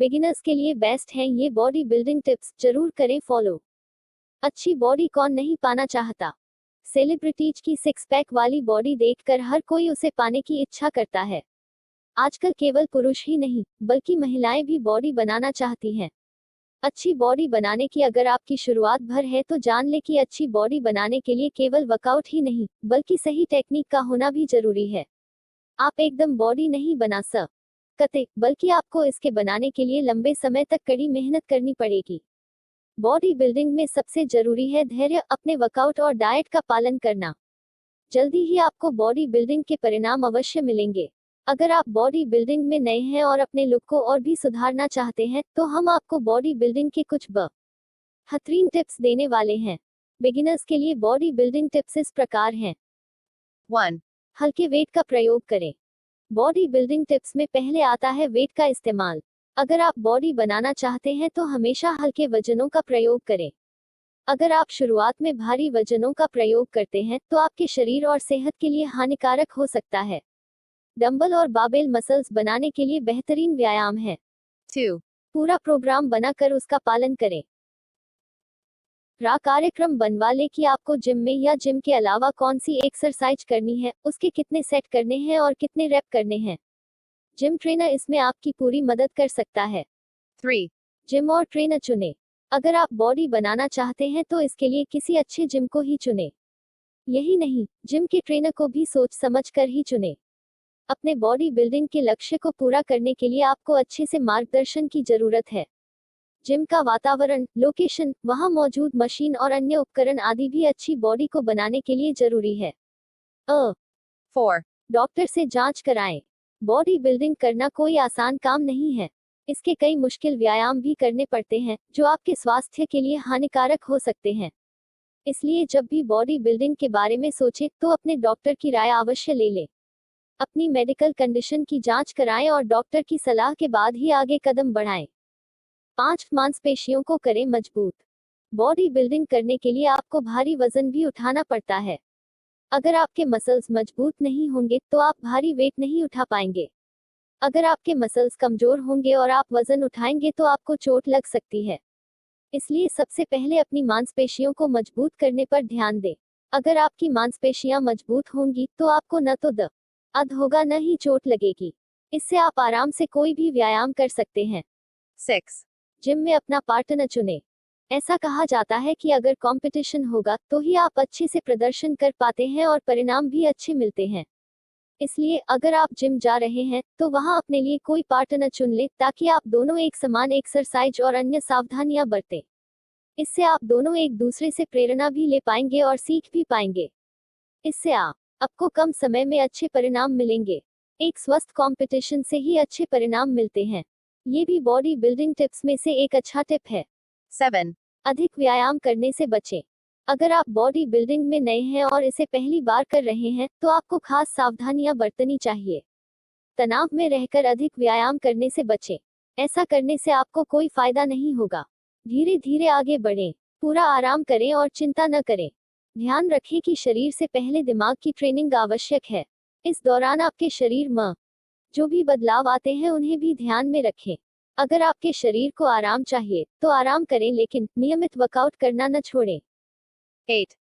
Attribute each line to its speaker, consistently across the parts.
Speaker 1: Beginners के लिए best हैं ये बॉडी बिल्डिंग टिप्स, जरूर करें फॉलो। अच्छी बॉडी कौन नहीं पाना चाहता। सेलिब्रिटीज की सिक्स पैक वाली बॉडी देखकर हर कोई उसे पाने की इच्छा करता है। आजकल केवल पुरुष ही नहीं बल्कि महिलाएं भी बॉडी बनाना चाहती हैं। अच्छी बॉडी बनाने की अगर आपकी शुरुआत भर है तो जान ले कि अच्छी बॉडी बनाने के लिए केवल वर्कआउट ही नहीं बल्कि सही टेक्निक का होना भी जरूरी है। आप एकदम बॉडी नहीं बना सकते बल्कि आपको इसके बनाने के लिए लंबे समय तक कड़ी मेहनत करनी पड़ेगी। बॉडी बिल्डिंग में सबसे जरूरी है धैर्य, अपने वर्कआउट और डाइट का पालन करना। जल्दी ही आपको बॉडी बिल्डिंग के परिणाम अवश्य मिलेंगे। अगर आप बॉडी बिल्डिंग में नए हैं और अपने लुक को और भी सुधारना चाहते हैं तो हम आपको बॉडी बिल्डिंग के कुछ बेहतरीन टिप्स देने वाले हैं। बिगिनर्स के लिए बॉडी बिल्डिंग टिप्स इस प्रकार हैं।
Speaker 2: 1.
Speaker 1: हल्के वेट का प्रयोग करें। बॉडी बिल्डिंग टिप्स में पहले आता है वेट का इस्तेमाल। अगर आप बॉडी बनाना चाहते हैं तो हमेशा हल्के वजनों का प्रयोग करें। अगर आप शुरुआत में भारी वजनों का प्रयोग करते हैं तो आपके शरीर और सेहत के लिए हानिकारक हो सकता है। डंबल और बाबेल मसल्स बनाने के लिए बेहतरीन व्यायाम है।
Speaker 2: 2.
Speaker 1: पूरा प्रोग्राम बनाकर उसका पालन करें। कार्यक्रम बनवा ले कि आपको जिम में या जिम के अलावा कौन सी एक्सरसाइज करनी है, उसके कितने सेट करने हैं और कितने रेप करने हैं। जिम ट्रेनर इसमें आपकी पूरी मदद कर सकता है।
Speaker 2: 3.
Speaker 1: जिम और ट्रेनर चुनें। अगर आप बॉडी बनाना चाहते हैं तो इसके लिए किसी अच्छे जिम को ही चुनें। यही नहीं, जिम के ट्रेनर को भी सोच समझ कर ही चुनें। अपने बॉडी बिल्डिंग के लक्ष्य को पूरा करने के लिए आपको अच्छे से मार्गदर्शन की जरूरत है। जिम का वातावरण, लोकेशन, वहां मौजूद मशीन और अन्य उपकरण आदि भी अच्छी बॉडी को बनाने के लिए जरूरी है।
Speaker 2: 4.
Speaker 1: डॉक्टर से जांच कराएं। बॉडी बिल्डिंग करना कोई आसान काम नहीं है। इसके कई मुश्किल व्यायाम भी करने पड़ते हैं जो आपके स्वास्थ्य के लिए हानिकारक हो सकते हैं। इसलिए जब भी बॉडी बिल्डिंग के बारे में सोचें तो अपने डॉक्टर की राय अवश्य ले लें। अपनी मेडिकल कंडीशन की जांच कराएं और डॉक्टर की सलाह के बाद ही आगे कदम बढ़ाएं। 5. मांसपेशियों को करें मजबूत। बॉडी बिल्डिंग करने के लिए आपको भारी वजन भी उठाना पड़ता है। अगर आपके मसल्स मजबूत नहीं होंगे तो आप भारी वेट नहीं उठा पाएंगे। अगर आपके मसल्स कमजोर होंगे और आप वजन उठाएंगे तो आपको चोट लग सकती है। इसलिए सबसे पहले अपनी मांसपेशियों को मजबूत करने पर ध्यान दें। अगर आपकी मांसपेशियां मजबूत होंगी तो आपको न तो दर्द होगा न ही चोट लगेगी। इससे आप आराम से कोई भी व्यायाम कर सकते हैं।
Speaker 2: 6.
Speaker 1: जिम में अपना पार्टनर चुनें। ऐसा कहा जाता है कि अगर कंपटीशन होगा तो ही आप अच्छे से प्रदर्शन कर पाते हैं और परिणाम भी अच्छे मिलते हैं। इसलिए अगर आप जिम जा रहे हैं तो वहां अपने लिए कोई पार्टनर चुन ले ताकि आप दोनों एक समान एक्सरसाइज और अन्य सावधानियां बरतें। इससे आप दोनों एक दूसरे से प्रेरणा भी ले पाएंगे और सीख भी पाएंगे। इससे आपको कम समय में अच्छे परिणाम मिलेंगे। एक स्वस्थ कंपटीशन से ही अच्छे परिणाम मिलते हैं। ये भी बॉडी बिल्डिंग टिप्स में से एक अच्छा टिप है।
Speaker 2: 7.
Speaker 1: अधिक व्यायाम करने से बचें। अगर आप बॉडी बिल्डिंग में नए हैं और इसे पहली बार कर रहे हैं तो आपको खास सावधानियां बरतनी चाहिए। तनाव में रहकर अधिक व्यायाम करने से बचें। ऐसा करने से आपको कोई फायदा नहीं होगा। धीरे धीरे आगे बढ़ें, पूरा आराम करें और चिंता न करें। ध्यान रखें कि शरीर से पहले दिमाग की ट्रेनिंग आवश्यक है। इस दौरान आपके शरीर में जो भी बदलाव आते हैं उन्हें भी ध्यान में रखें। अगर आपके शरीर को आराम चाहिए तो आराम करें लेकिन नियमित वर्कआउट करना न छोड़ें।
Speaker 2: 8.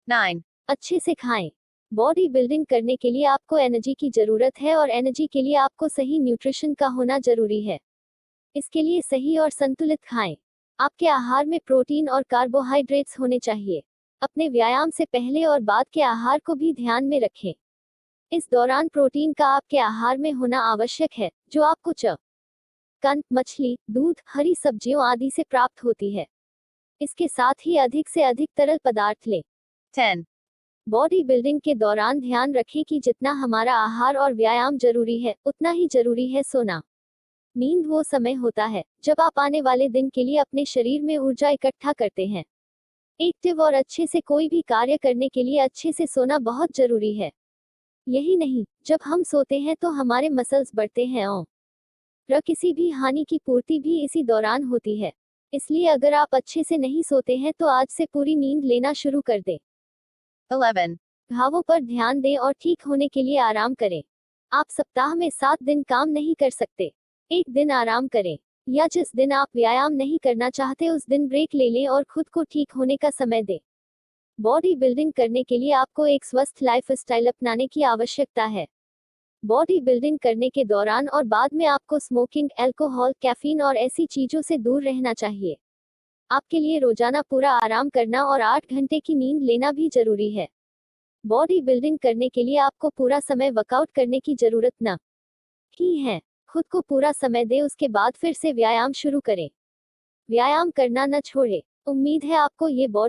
Speaker 2: 9.
Speaker 1: अच्छे से खाएं। बॉडी बिल्डिंग करने के लिए आपको एनर्जी की जरूरत है और एनर्जी के लिए आपको सही न्यूट्रिशन का होना जरूरी है। इसके लिए सही और संतुलित खाएं। आपके आहार में प्रोटीन और कार्बोहाइड्रेट्स होने चाहिए। अपने व्यायाम से पहले और बाद के आहार को भी ध्यान में रखें। इस दौरान प्रोटीन का आपके आहार में होना आवश्यक है जो आपको चिकन, मछली, दूध, हरी सब्जियों आदि से प्राप्त होती है। इसके साथ ही अधिक से अधिक तरल पदार्थ लें।
Speaker 2: 10.
Speaker 1: बॉडी बिल्डिंग के दौरान ध्यान रखें कि जितना हमारा आहार और व्यायाम जरूरी है उतना ही जरूरी है सोना। नींद वो समय होता है जब आप आने वाले दिन के लिए अपने शरीर में ऊर्जा इकट्ठा करते हैं। एक्टिव और अच्छे से कोई भी कार्य करने के लिए अच्छे से सोना बहुत जरूरी है। यही नहीं, जब हम सोते हैं तो हमारे मसल्स बढ़ते हैं और किसी भी हानि की पूर्ति भी इसी दौरान होती है। इसलिए अगर आप अच्छे से नहीं सोते हैं तो आज से पूरी नींद लेना शुरू कर दें।
Speaker 2: 11.
Speaker 1: घावों पर ध्यान दें और ठीक होने के लिए आराम करें। आप सप्ताह में 7 दिन काम नहीं कर सकते। एक दिन आराम करें, या जिस दिन आप व्यायाम नहीं करना चाहते उस दिन ब्रेक ले लें और खुद को ठीक होने का समय दें। बॉडी बिल्डिंग करने के लिए आपको एक स्वस्थ लाइफस्टाइल अपनाने की आवश्यकता है। बॉडी बिल्डिंग करने के दौरान और बाद में आपको स्मोकिंग, अल्कोहल, कैफीन और ऐसी चीजों से दूर रहना चाहिए। आपके लिए रोजाना पूरा आराम करना और 8 घंटे की नींद लेना भी जरूरी है। बॉडी बिल्डिंग करने के लिए आपको पूरा समय वर्कआउट करने की जरूरत न ही है। खुद को पूरा समय दे, उसके बाद फिर से व्यायाम शुरू करें। व्यायाम करना न छोड़े। उम्मीद है आपको ये बॉडी